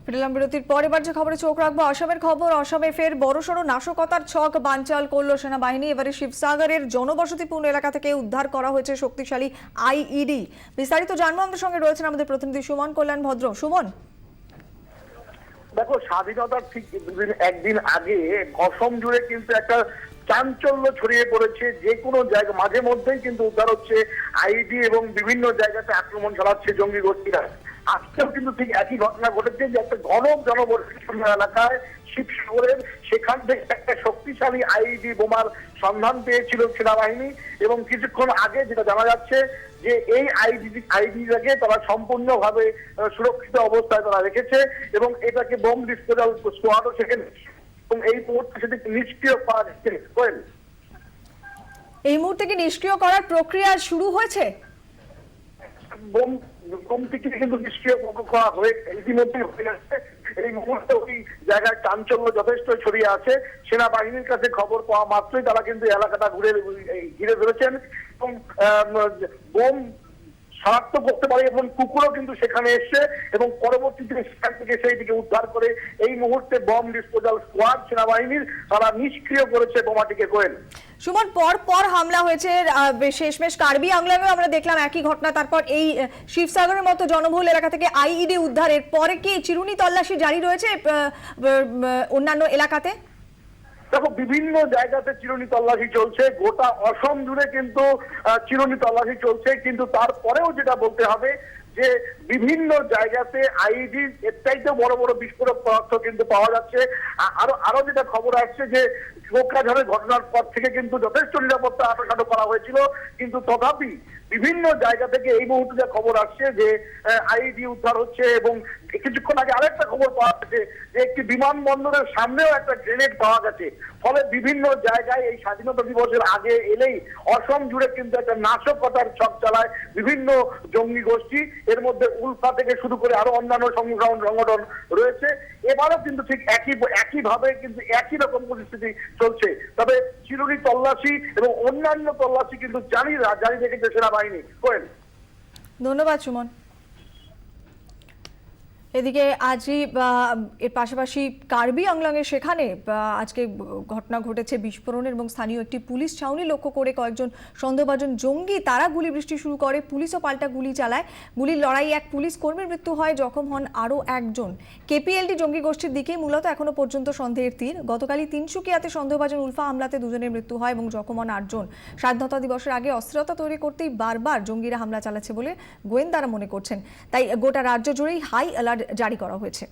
ফিরলাম বিরতির পর এবার যে খবরে চোখ রাখবো আসামের খবর। আসামে ফের বড়সড় নাশকতার ছক বানচাল করল সেনাবাহিনী। এবারে শিবসাগরের জনবসতিপূর্ণ এলাকা থেকে উদ্ধার করা হয়েছে শক্তিশালী আইইডি। বিস্তারিত জানবো, আমাদের সঙ্গে রয়েছেন আমাদের প্রতিনিধি সুমন কল্যাণ ভদ্র। সুমন, দেখো, স্বাধীনতার ঠিক একদিন আগে অসম জুড়ে কিন্তু একটা চাঞ্চল্য ছড়িয়ে পড়েছে। যে কোনো জায়গা মাঝে মধ্যেই কিন্তু উদ্ধার হচ্ছে আইডি এবং বিভিন্ন জায়গাতে আক্রমণ চালাচ্ছে জঙ্গি গোষ্ঠীরা। আজকেও কিন্তু ঠিক একই ঘটনা ঘটেছে যে একটা ঘন জনবসতিপূর্ণ এলাকায় শিবসাগরের সেখান থেকে একটা শক্তিশালী আইডি বোমার সন্ধান পেয়েছিল সেনাবাহিনী এবং কিছুক্ষণ আগে যেটা জানা যাচ্ছে যে এই আইডিটাকে তারা সম্পূর্ণভাবে সুরক্ষিত অবস্থায় তারা রেখেছে এবং এটাকে বোম ডিসপোজাল স্কোয়াডও সেখানে এবং এই মুহূর্তে সেটাকে নিষ্ক্রিয় করা যাচ্ছে। এই মুহূর্তে কি নিষ্ক্রিয় করার প্রক্রিয়া শুরু হয়েছে? বোম থেকে কিন্তু নিষ্ক্রিয় করা হয়ে ইতিমধ্যে হয়ে যাচ্ছে। এই মুহূর্তে ওই জায়গায় চাঞ্চল্য যথেষ্ট ছড়িয়ে আছে। সেনাবাহিনীর কাছে খবর পাওয়া মাত্রই তারা কিন্তু এলাকাটা ঘিরে ধরেছেন এবং বোম শনাক্ত করতে পারে এবং কুকুরও কিন্তু সেখানে এসছে এবং পরবর্তীতে সেখান থেকে সেই দিকে উদ্ধার করে এই মুহূর্তে বম ডিসপোজাল স্কোয়াড সেনাবাহিনীর তারা নিষ্ক্রিয় করেছে বোমাটিকে। কোয়েল, সুমন, পর পর হামলা হয়েছে, শেষমেশ কার্বি আংলাংয়েও আমরা দেখলাম একই ঘটনা। তারপর এই শিবসাগরের মতো জনবহুল এলাকা থেকে আইইডি উদ্ধারের পরে কি চিরুনি তল্লাশি জারি রয়েছে অন্যান্য এলাকাতে? দেখো, বিভিন্ন জায়গাতে চিরুনি তল্লাশি চলছে, গোটা অসম জুড়ে কিন্তু চিরুনি তল্লাশি চলছে। কিন্তু তারপরেও যেটা বলতে হবে যে বিভিন্ন জায়গাতে আইডি এর চাইতে বড় বড় বিস্ফোরক পদার্থ কিন্তু পাওয়া যাচ্ছে। আরো যেটা খবর আসছে যে কোকরাঝাড়ের ঘটনার পর থেকে কিন্তু যথেষ্ট নিরাপত্তা আটোসাটো করা হয়েছিল, কিন্তু তথাপি বিভিন্ন জায়গা থেকে এই মুহূর্তে যা খবর আসছে যে আইডি উদ্ধার হচ্ছে এবং কিছুক্ষণ আগে আরেকটা খবর পাওয়া গেছে যে একটি বিমানবন্দরের সামনেও একটা গ্রেনেড পাওয়া গেছে। ফলে বিভিন্ন জায়গায় এই স্বাধীনতা দিবসের আগে এলেই অসম জুড়ে কিন্তু একটা নাশকতার ছক চালায় বিভিন্ন জঙ্গি গোষ্ঠী। এর মধ্যে উলফা থেকে শুরু করে আরো অন্যান্য সংগঠন রয়েছে। এবারও কিন্তু ঠিক একইভাবে কিন্তু একই রকম পরিস্থিতি চলছে। তবে চিরুনি তল্লাশি এবং অন্যান্য তল্লাশি কিন্তু জারি রেখেছে সেনাবাহিনী। কোয়েল, ধন্যবাদ সুমন। এদিকে আজই এর পাশাপাশি কার্বি আংলাংয়ের সেখানে আজকে ঘটনা ঘটেছে বিস্ফোরণের এবং স্থানীয় একটি পুলিশ ছাউনি লক্ষ্য করে কয়েকজন সন্দেহভাজন জঙ্গি তারা গুলি বৃষ্টি শুরু করে। পুলিশও পাল্টা গুলি চালায়। গুলির লড়াই এক পুলিশ কর্মীর মৃত্যু হয়, জখম হন আরও একজন। কেপিএলডি জঙ্গি গোষ্ঠীর দিকে মূলত এখনো পর্যন্ত সন্দেহের তীর। গতকালই তিনসুকিয়াতে সন্দেহভাজন উলফা হামলাতে দুজনের মৃত্যু হয় এবং জখম হন 8 জন। স্বাধীনতা দিবসের আগে অস্থিরতা তৈরি করতেই বারবার জঙ্গিরা হামলা চালাচ্ছে বলে গোয়েন্দারা মনে করছেন। তাই গোটা রাজ্য জুড়েই হাই অ্যালার্ট জারি করা হয়েছে।